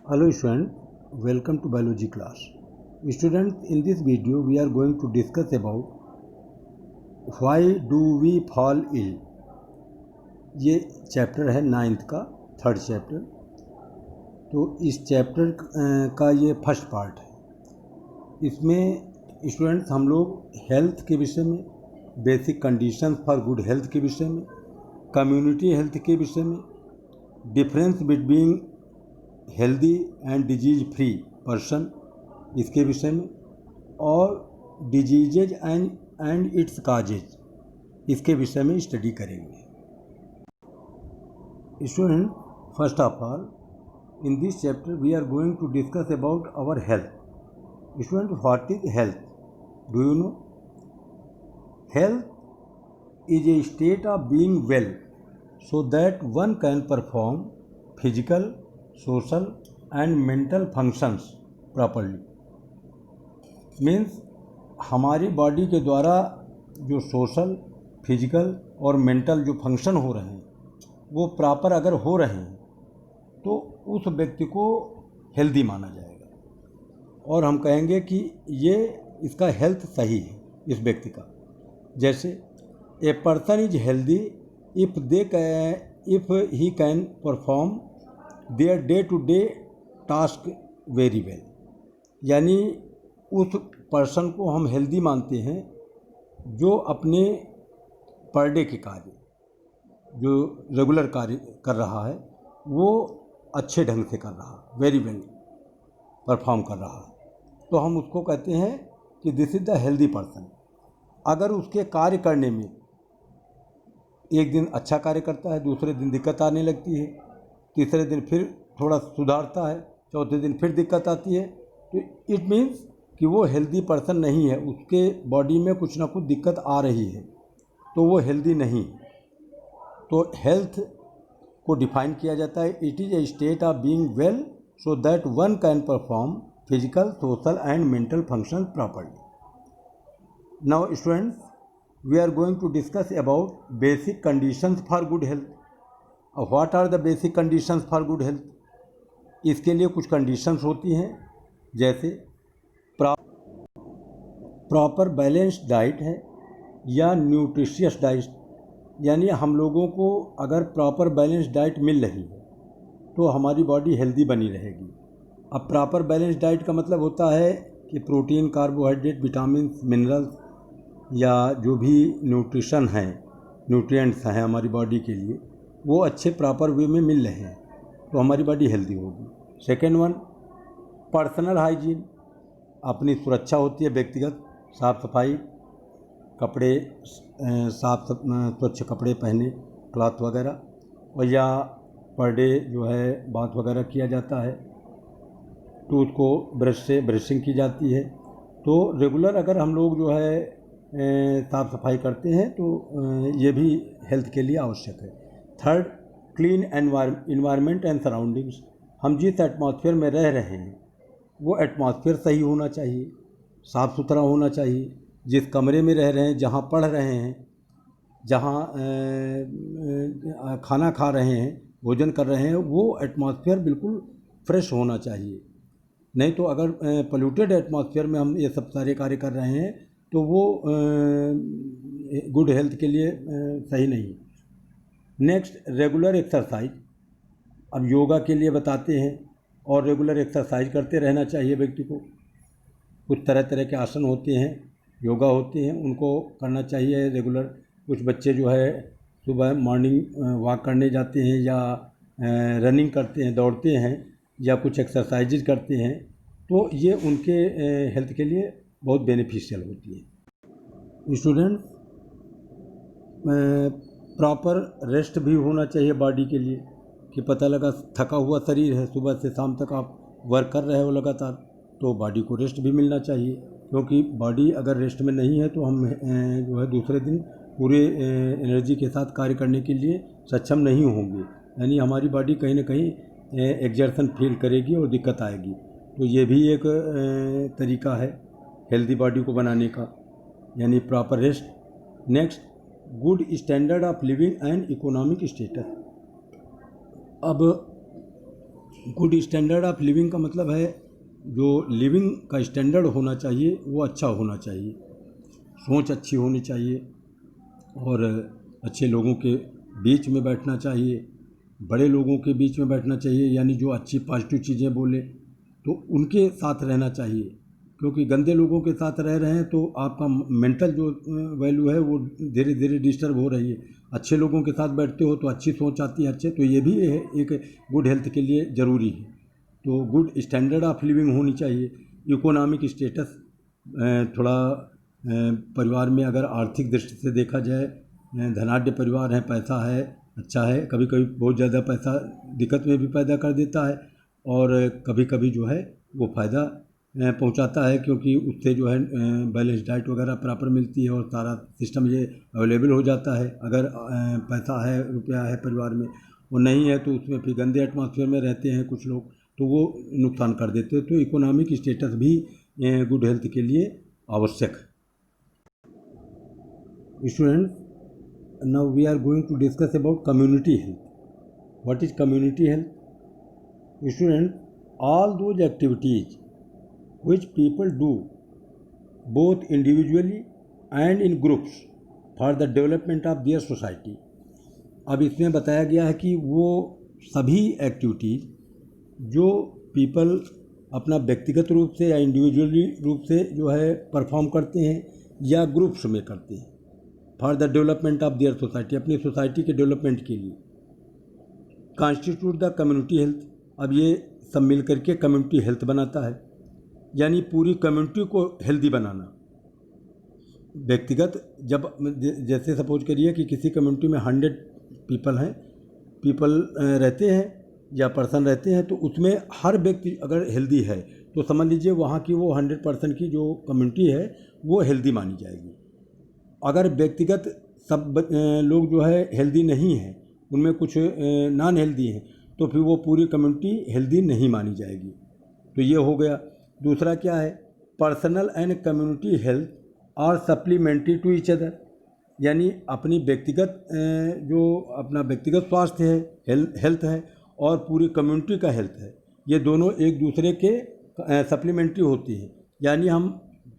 Hello student, welcome to biology class. Students, in this video we are going to discuss about why do we fall ill. ये chapter है 9th का 3rd chapter. तो इस chapter का ये first part है। इसमें students हम लोग हेल्थ के विषय में, basic conditions for good health के विषय में, कम्युनिटी हेल्थ के विषय में, difference between healthy and disease free person इसके विषय में, और डिजीजेज एंड इट्स काजेज इसके विषय में स्टडी करेंगे। Student, first of all in this chapter we are going to discuss about our health. Student, what is health? Do you know? Health is a state of being well so that one can perform physical, social and mental functions properly. Means हमारी body के द्वारा जो social, physical और mental जो function हो रहे हैं वो प्रॉपर अगर हो रहे हैं तो उस व्यक्ति को हेल्दी माना जाएगा और हम कहेंगे कि ये इसका हेल्थ सही है इस व्यक्ति का। जैसे a person is healthy if he can perform their day to day task very well। यानी उस पर्सन को हम हेल्दी मानते हैं जो अपने पर डे के कार्य, जो रेगुलर कार्य कर रहा है वो अच्छे ढंग से कर रहा है, वेरी वेल परफॉर्म कर रहा है, तो हम उसको कहते हैं कि this is the healthy person. अगर उसके कार्य करने में एक दिन अच्छा कार्य करता है, दूसरे दिन दिक्कत आने लगती है, तीसरे दिन फिर थोड़ा सुधारता है, चौथे दिन फिर दिक्कत आती है, तो इट मीन्स कि वो हेल्दी पर्सन नहीं है, उसके बॉडी में कुछ ना कुछ दिक्कत आ रही है, तो वो हेल्दी नहीं। तो हेल्थ को डिफाइन किया जाता है, it is a state of being well so that one can perform physical, social and mental function properly. Now students, we are going to discuss about basic conditions for good health. What are the basic conditions for good health? इसके लिए कुछ conditions होती हैं, जैसे proper balanced diet है या nutritious diet. यानी हम लोगों को अगर प्रॉपर बैलेंस्ड डाइट मिल रही है तो हमारी बॉडी हेल्दी बनी रहेगी। अब प्रॉपर बैलेंस्ड डाइट का मतलब होता है कि प्रोटीन, कार्बोहाइड्रेट, विटामिन, मिनरल्स या जो भी न्यूट्रिशन है, न्यूट्रिएंट्स हैं हमारी बॉडी के लिए, वो अच्छे प्रॉपर वे में मिल रहे हैं तो हमारी बॉडी हेल्दी होगी। सेकेंड वन, पर्सनल हाइजीन, अपनी सुरक्षा होती है, व्यक्तिगत साफ सफाई, कपड़े स्वच्छ कपड़े पहने, क्लॉथ वगैरह, और या पर डे जो है बाथ वगैरह किया जाता है, टूथ को ब्रश से ब्रशिंग की जाती है। तो रेगुलर अगर हम लोग जो है साफ़ सफाई करते हैं तो ये भी हेल्थ के लिए आवश्यक है। Third, clean environment and surroundings, हम जिस एटमॉस्फेयर में रह रहे हैं वो एटमॉस्फेयर सही होना चाहिए, साफ़ सुथरा होना चाहिए। जिस कमरे में रह रहे हैं, जहाँ पढ़ रहे हैं, जहाँ खाना खा रहे हैं, भोजन कर रहे हैं, वो एटमॉस्फेयर बिल्कुल फ्रेश होना चाहिए। नहीं तो अगर पोल्यूटेड एटमॉस्फेयर में हम ये सब सारे कार्य कर रहे हैं तो वो गुड हेल्थ के लिए सही नहीं। Next, regular exercise. अब योगा के लिए बताते हैं, और रेगुलर एक्सरसाइज करते रहना चाहिए व्यक्ति को। कुछ तरह तरह के आसन होते हैं, योगा होते हैं, उनको करना चाहिए रेगुलर। कुछ बच्चे जो है सुबह मॉर्निंग वॉक करने जाते हैं या रनिंग करते हैं, दौड़ते हैं, या कुछ एक्सरसाइजेज करते हैं, तो ये उनके हेल्थ के लिए बहुत बेनिफिशियल होती है। स्टूडेंट, प्रॉपर रेस्ट भी होना चाहिए बॉडी के लिए, कि पता लगा थका हुआ शरीर है, सुबह से शाम तक आप वर्क कर रहे हो लगातार, तो बॉडी को रेस्ट भी मिलना चाहिए, क्योंकि बॉडी अगर रेस्ट में नहीं है तो हम जो है दूसरे दिन पूरे एनर्जी के साथ कार्य करने के लिए सक्षम नहीं होंगे। यानी हमारी बॉडी कहीं ना कहीं एग्जर्शन फील करेगी और दिक्कत आएगी। तो ये भी एक तरीका है हेल्दी बॉडी को बनाने का, यानी proper rest. Next, good standard of living and economic status. अब गुड स्टैंडर्ड ऑफ लिविंग का मतलब है जो लिविंग का स्टैंडर्ड होना चाहिए वो अच्छा होना चाहिए, सोच अच्छी होनी चाहिए और अच्छे लोगों के बीच में बैठना चाहिए, बड़े लोगों के बीच में बैठना चाहिए, यानी जो अच्छी पॉजिटिव चीज़ें बोले तो उनके साथ रहना चाहिए, क्योंकि गंदे लोगों के साथ रह रहे हैं तो आपका मेंटल जो वैल्यू है वो धीरे धीरे डिस्टर्ब हो रही है। अच्छे लोगों के साथ बैठते हो तो अच्छी सोच आती है, अच्छे, तो ये भी एक गुड हेल्थ के लिए ज़रूरी है। तो गुड स्टैंडर्ड ऑफ लिविंग होनी चाहिए। इकोनॉमिक स्टेटस, थोड़ा परिवार में अगर आर्थिक दृष्टि से देखा जाए, धनाढ्य परिवार है, पैसा है, अच्छा है, कभी कभी बहुत ज़्यादा पैसा दिक्कत में भी पैदा कर देता है और कभी कभी जो है वो फ़ायदा पहुंचाता है, क्योंकि उससे जो है बैलेंस डाइट वगैरह प्रॉपर मिलती है और सारा सिस्टम ये अवेलेबल हो जाता है। अगर पैसा है, रुपया है परिवार में और नहीं है तो उसमें फिर गंदे एटमॉस्फेयर में रहते हैं कुछ लोग, तो वो नुकसान कर देते हैं। तो इकोनॉमिक स्टेटस भी गुड हेल्थ के लिए आवश्यक है। Students, now we are going to discuss about community health. What is community health? Students, all those activities which people do both individually and in groups for the development of their society. अब इसमें बताया गया है कि वो सभी activities जो people अपना व्यक्तिगत रूप से या इंडिविजुअली रूप से जो है परफॉर्म करते हैं या ग्रुप्स में करते हैं for the development of their society, अपनी सोसाइटी के डेवलपमेंट के लिए, कॉन्स्टिट्यूट द कम्युनिटी हेल्थ। अब ये सब मिल करके कम्युनिटी हेल्थ बनाता है, यानी पूरी कम्युनिटी को हेल्दी बनाना। व्यक्तिगत जब जैसे सपोज करिए कि किसी कम्युनिटी में 100 पीपल रहते हैं या पर्सन रहते हैं, तो उसमें हर व्यक्ति अगर हेल्दी है तो समझ लीजिए वहाँ की वो 100% की जो कम्युनिटी है वो हेल्दी मानी जाएगी। अगर व्यक्तिगत सब लोग जो है हेल्दी नहीं हैं, उनमें कुछ नॉन हेल्दी हैं, तो फिर वो पूरी कम्युनिटी हेल्दी नहीं मानी जाएगी। तो ये हो गया। दूसरा क्या है, personal and community health are supplementary to each other, यानी अपनी व्यक्तिगत जो अपना व्यक्तिगत स्वास्थ्य है, हेल्थ है, और पूरी कम्युनिटी का हेल्थ है, ये दोनों एक दूसरे के सप्लीमेंट्री होती हैं। यानी हम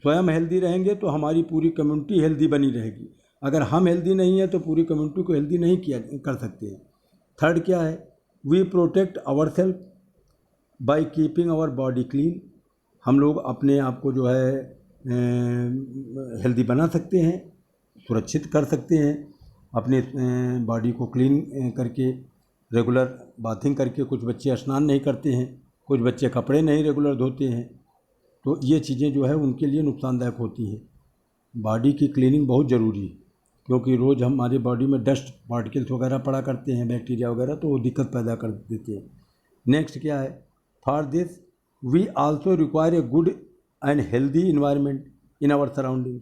स्वयं हेल्दी रहेंगे तो हमारी पूरी कम्युनिटी हेल्दी बनी रहेगी। अगर हम हेल्दी नहीं है तो पूरी कम्युनिटी को हेल्दी नहीं किया कर सकते हैं। थर्ड क्या है, we protect our self by keeping our body clean, हम लोग अपने आप को जो है हेल्दी बना सकते हैं, सुरक्षित कर सकते हैं अपने बॉडी को क्लीन करके, रेगुलर बाथिंग करके। कुछ बच्चे स्नान नहीं करते हैं, कुछ बच्चे कपड़े नहीं रेगुलर धोते हैं, तो ये चीज़ें जो है उनके लिए नुकसानदायक होती हैं। बॉडी की क्लीनिंग बहुत ज़रूरी है, क्योंकि रोज़ हमारी बॉडी में डस्ट पार्टिकल्स वगैरह पड़ा करते हैं, बैक्टीरिया वगैरह, तो वो दिक्कत पैदा कर देते हैं। नेक्स्ट क्या है, for this we also require a good and healthy environment in our surrounding.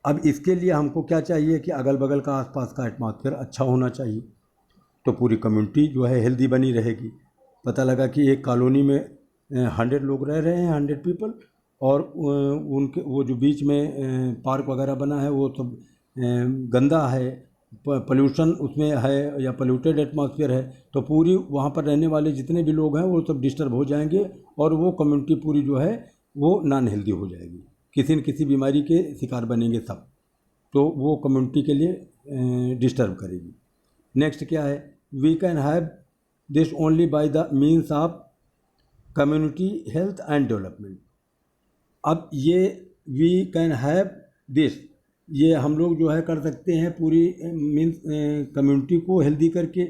अब इसके लिए हमको क्या चाहिए कि अगल बगल का आसपास का एटमॉस्फेयर अच्छा होना चाहिए, तो पूरी कम्युनिटी जो है हेल्दी बनी रहेगी। पता लगा कि एक कॉलोनी में 100 लोग रह रहे हैं, 100 पीपल, और उनके वो जो बीच में पार्क वगैरह बना है वो सब गंदा है, पोल्यूशन उसमें है या पोल्यूटेड एटमॉस्फेयर है, तो पूरी वहाँ पर रहने वाले जितने भी लोग हैं वो सब डिस्टर्ब हो जाएंगे और वो कम्युनिटी पूरी जो है वो नॉन हेल्दी हो जाएगी, किसी न किसी बीमारी के शिकार बनेंगे सब, तो वो कम्युनिटी के लिए डिस्टर्ब करेगी। नेक्स्ट क्या है, we can have this only by the means of community health and development. अब ये वी कैन हैव दिस, ये हम लोग जो है कर सकते हैं पूरी मीन्स कम्युनिटी को हेल्दी करके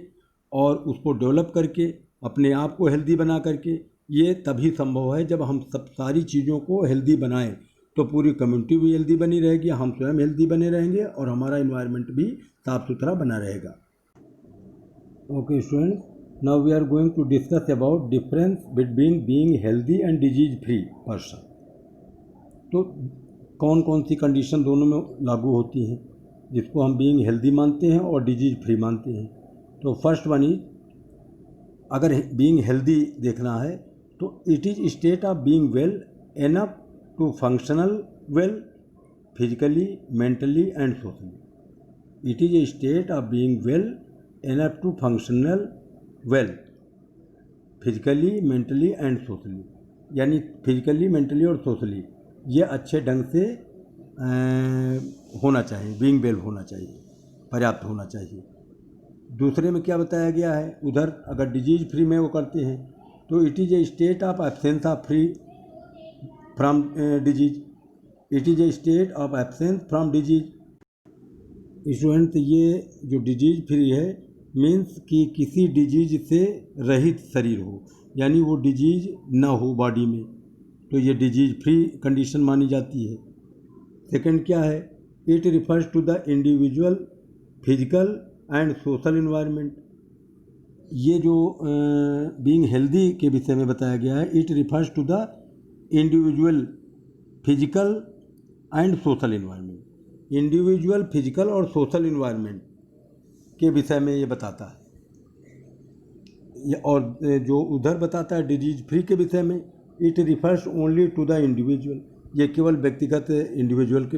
और उसको डेवलप करके, अपने आप को हेल्दी बना करके। ये तभी संभव है जब हम सब सारी चीज़ों को हेल्दी बनाएं, तो पूरी कम्युनिटी भी हेल्दी बनी रहेगी, हम स्वयं हेल्दी बने रहेंगे और हमारा इन्वायरमेंट भी साफ़ सुथरा बना रहेगा। Okay students, now we are going to discuss about difference between being healthy and disease free person. तो कौन कौन सी कंडीशन दोनों में लागू होती हैं जिसको हम बीइंग हेल्दी मानते हैं और डिजीज फ्री मानते हैं। तो फर्स्ट वन इज, अगर बीइंग हेल्दी देखना है तो it is state of being well enough to functional well physically, mentally and socially. It is a state of being well enough to functional well physically, mentally and socially, यानी physically, mentally और socially ये अच्छे ढंग से होना चाहिए, being well होना चाहिए, पर्याप्त होना चाहिए। दूसरे में क्या बताया गया है, उधर अगर डिजीज फ्री में वो करते हैं तो it is a state of absence of free from disease, it is a state of absence from disease. Student ये जो डिजीज फ्री है मीन्स कि किसी डिजीज से रहित शरीर हो, यानी वो डिजीज ना हो बॉडी में, तो ये डिजीज फ्री कंडीशन मानी जाती है। सेकंड क्या है, it refers to the individual physical and social environment. ये जो बीइंग हेल्दी के विषय में बताया गया है, it refers to the individual physical and social environment, individual physical और सोशल इन्वायरमेंट के विषय में ये बताता है। और जो उधर बताता है डिजीज फ्री के विषय में, it refers only to the individual, ये केवल व्यक्तिगत इंडिविजुअल के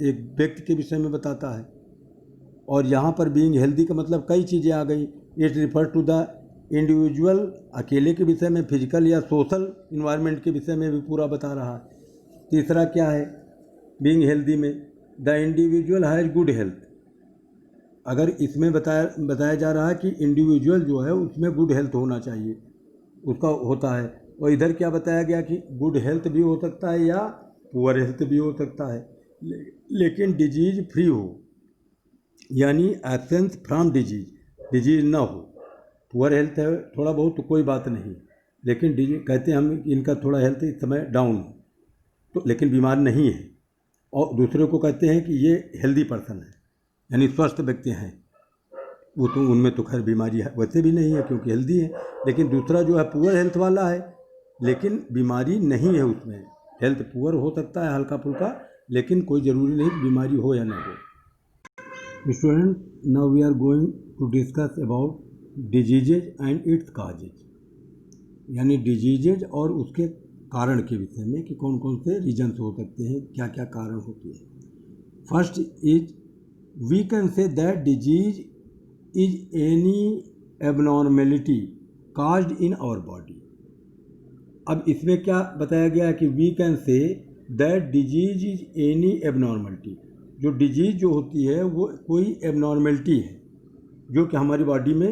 एक व्यक्ति के विषय में बताता है। और यहाँ पर बीइंग हेल्दी का मतलब कई चीज़ें आ गई, it refer to the individual अकेले के विषय में, फिजिकल या सोशल इन्वायरमेंट के विषय में भी पूरा बता रहा है। तीसरा क्या है, बीइंग हेल्दी में the individual has good health, अगर इसमें बताया जा रहा है कि इंडिविजुअल जो है उसमें गुड हेल्थ होना चाहिए, उसका होता है। और इधर क्या बताया गया कि गुड हेल्थ भी हो सकता है या पुअर हेल्थ भी हो सकता है, लेकिन डिजीज फ्री हो, यानी एब्सेंस फ्रॉम डिजीज, डिजीज ना हो। पुअर हेल्थ है थोड़ा बहुत तो कोई बात नहीं, लेकिन डिजीज कहते हैं हम इनका थोड़ा हेल्थ इस समय डाउन है तो, लेकिन बीमार नहीं है। और दूसरे को कहते हैं कि ये हेल्दी पर्सन है, यानी स्वस्थ व्यक्ति हैं, वो तो उनमें तो खैर बीमारी है वैसे भी नहीं है क्योंकि हेल्दी है। लेकिन दूसरा जो है पुअर हेल्थ वाला है, लेकिन बीमारी नहीं है उसमें, हेल्थ पुअर हो सकता है हल्का फुल्का, लेकिन कोई ज़रूरी नहीं बीमारी हो या ना हो। Student, now we are going to discuss about diseases and its causes, यानी डिजीजेज और उसके कारण के विषय में कि कौन कौन से रीजन्स हो सकते हैं, क्या क्या कारण होते हैं। First is we can say that disease is any abnormality caused in our body. अब इसमें क्या बताया गया है कि we can say that disease is any abnormality, जो डिजीज जो होती है वो कोई एबनॉर्मलिटी है जो कि हमारी बॉडी में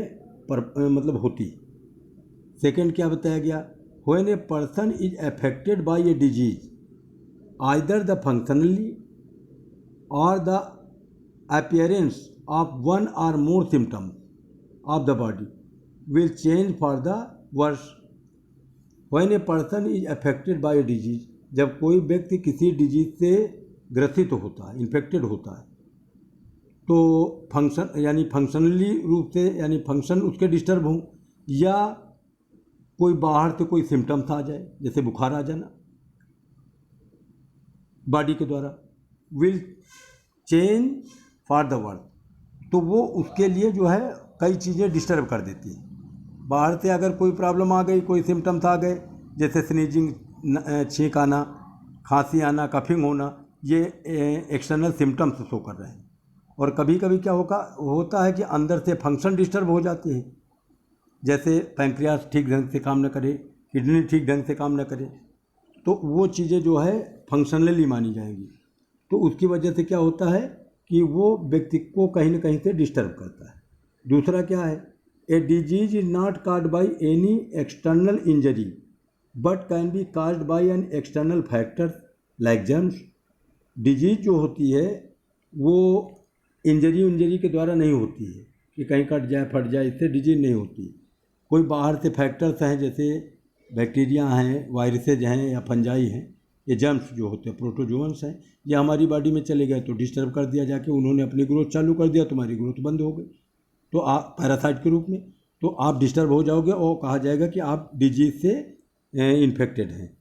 मतलब होती है। सेकेंड क्या बताया गया, when a person is affected by a disease either the functionally और the appearance of one or more symptoms of the body will change for the worse when a person is affected by a disease। जब कोई व्यक्ति किसी disease से ग्रसित होता है, infected होता है, तो फंक्शन यानी फंक्शनली रूप से यानी फंक्शन उसके डिस्टर्ब हों या कोई बाहर से कोई सिम्टम्स आ जाए जैसे बुखार आ जाना बॉडी के द्वारा, will change for the word, तो वो उसके लिए जो है कई चीज़ें डिस्टर्ब कर देती हैं। बाहर से अगर कोई प्रॉब्लम आ गई, कोई सिम्टम्स आ गए जैसे स्नीजिंग, छींक आना, खांसी आना, कफिंग होना, ये एक्सटर्नल सिम्टम्स शो कर रहे हैं। और कभी कभी क्या होता है कि अंदर से फंक्शन डिस्टर्ब हो जाते हैं, जैसे पैंक्रियास ठीक ढंग से काम न करे, किडनी ठीक ढंग से काम न करे, तो वो चीज़ें जो है फंक्शनली मानी जाएंगी। तो उसकी वजह से क्या होता है कि वो व्यक्ति को कहीं ना कहीं से डिस्टर्ब करता है। दूसरा क्या है, a disease is not caused by any external injury but can be caused by an external factor like germs. Disease जो होती है वो इंजरी के द्वारा नहीं होती है कि कहीं कट जाए फट जाए, इससे डिजीज नहीं होती। कोई बाहर से फैक्टर्स हैं जैसे बैक्टीरिया हैं, वायरसेज हैं या फंजाई हैं, ये जर्म्स जो होते हैं, प्रोटोजोअन्स हैं, ये हमारी बॉडी में चले गए तो डिस्टर्ब कर दिया जाके, उन्होंने अपनी ग्रोथ चालू कर दिया, तुम्हारी ग्रोथ बंद हो गई, तो आप पैरासाइट के रूप में, तो आप डिस्टर्ब हो जाओगे और कहा जाएगा कि आप डिजीज से इन्फेक्टेड हैं।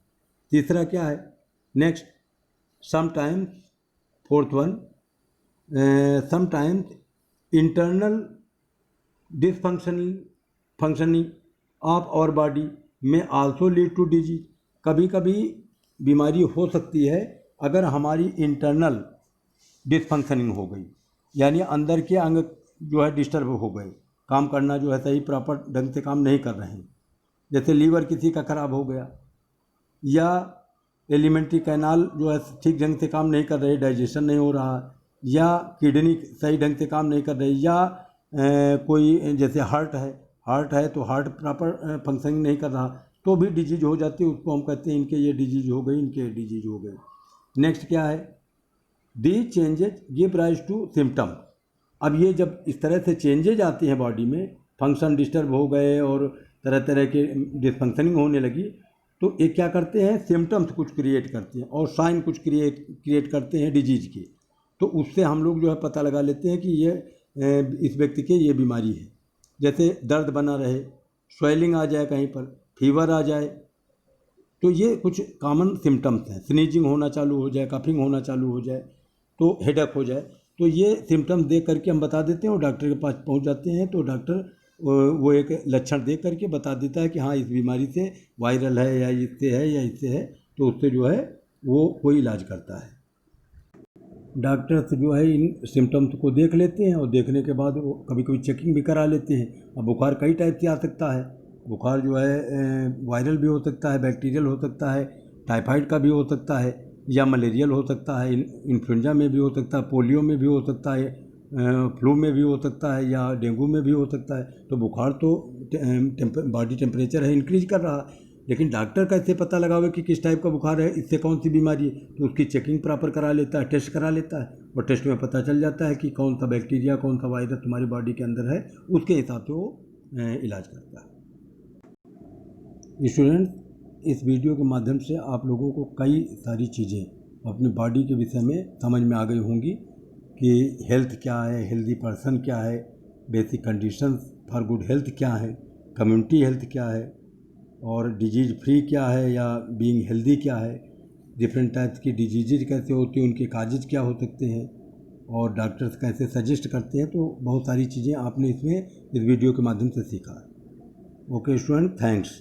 तीसरा क्या है, next sometimes, fourth one, sometimes internal dysfunctioning of our body में आल्सो लीड टू डिजीज। कभी कभी बीमारी हो सकती है अगर हमारी इंटरनल डिसफंक्शनिंग हो गई, यानी अंदर के अंग जो है डिस्टर्ब हो गए, काम करना जो है सही प्रॉपर ढंग से काम नहीं कर रहे हैं, जैसे लीवर किसी का खराब हो गया, या एलिमेंट्री कैनाल जो है ठीक ढंग से काम नहीं कर रही, डाइजेशन नहीं हो रहा, या किडनी सही ढंग से काम नहीं कर रही, या कोई जैसे हार्ट है तो हार्ट प्रॉपर फंक्शनिंग नहीं कर रहा, तो भी डिजीज हो जाती है। उसको हम कहते हैं इनके ये डिजीज हो गई, इनके डिजीज हो गई। नेक्स्ट क्या है, these changes give rise to symptom. अब ये जब इस तरह से चेंजेज आती हैं बॉडी में, फंक्शन डिस्टर्ब हो गए और तरह तरह के डिसफंक्शनिंग होने लगी, तो ये क्या करते हैं, सिम्टम्स कुछ क्रिएट करते हैं और साइन कुछ क्रिएट करते हैं डिजीज के। तो उससे हम लोग जो है पता लगा लेते हैं कि ये इस व्यक्ति के ये बीमारी है। जैसे दर्द बना रहे, स्वेलिंग आ जाए कहीं पर, फीवर आ जाए, तो ये कुछ कॉमन सिम्टम्स हैं। स्नीजिंग होना चालू हो जाए, कफिंग होना चालू हो जाए, तो हेडेक हो जाए, तो ये सिम्टम्स देख करके हम बता देते हैं और डॉक्टर के पास पहुंच जाते हैं। तो डॉक्टर वो एक लक्षण देख करके बता देता है कि हाँ इस बीमारी से वायरल है या इससे है, तो उससे जो है वो कोई इलाज करता है। डॉक्टर्स जो है इन सिम्टम्स को देख लेते हैं और देखने के बाद वो कभी कभी चेकिंग भी करा लेते हैं। अब बुखार कई टाइप से आ सकता है। बुखार जो है वायरल भी हो सकता है, बैक्टीरियल हो सकता है, टाइफाइड का भी हो सकता है, या मलेरियल हो सकता है, इन्फ्लुएंजा में भी हो सकता है, पोलियो में भी हो सकता है, फ्लू में भी हो सकता है, या डेंगू में भी हो सकता है। तो बुखार तो बॉडी टेम्परेचर है इंक्रीज कर रहा है, लेकिन डॉक्टर कैसे पता लगावे कि किस टाइप का बुखार है, इससे कौन सी बीमारी है, तो उसकी चेकिंग प्रॉपर करा लेता है, टेस्ट करा लेता है, और टेस्ट में पता चल जाता है कि कौन सा बैक्टीरिया, कौन सा वायरस तुम्हारी बॉडी के अंदर है, उसके हिसाब से वो इलाज करता है। स्टूडेंट्स, इस वीडियो के माध्यम से आप लोगों को कई सारी चीज़ें अपनी बॉडी के विषय में समझ में आ गई होंगी कि हेल्थ क्या है, हेल्दी पर्सन क्या है, basic conditions for good health क्या है, कम्युनिटी हेल्थ क्या है, और डिजीज फ्री क्या है या बीइंग हेल्दी क्या है, डिफरेंट टाइप्स की डिजीज़ कैसे होती हैं, उनके काजेज क्या हो सकते हैं, और डॉक्टर्स कैसे सजेस्ट करते हैं। तो बहुत सारी चीज़ें आपने इसमें इस वीडियो के माध्यम से सीखा। Okay student, thanks.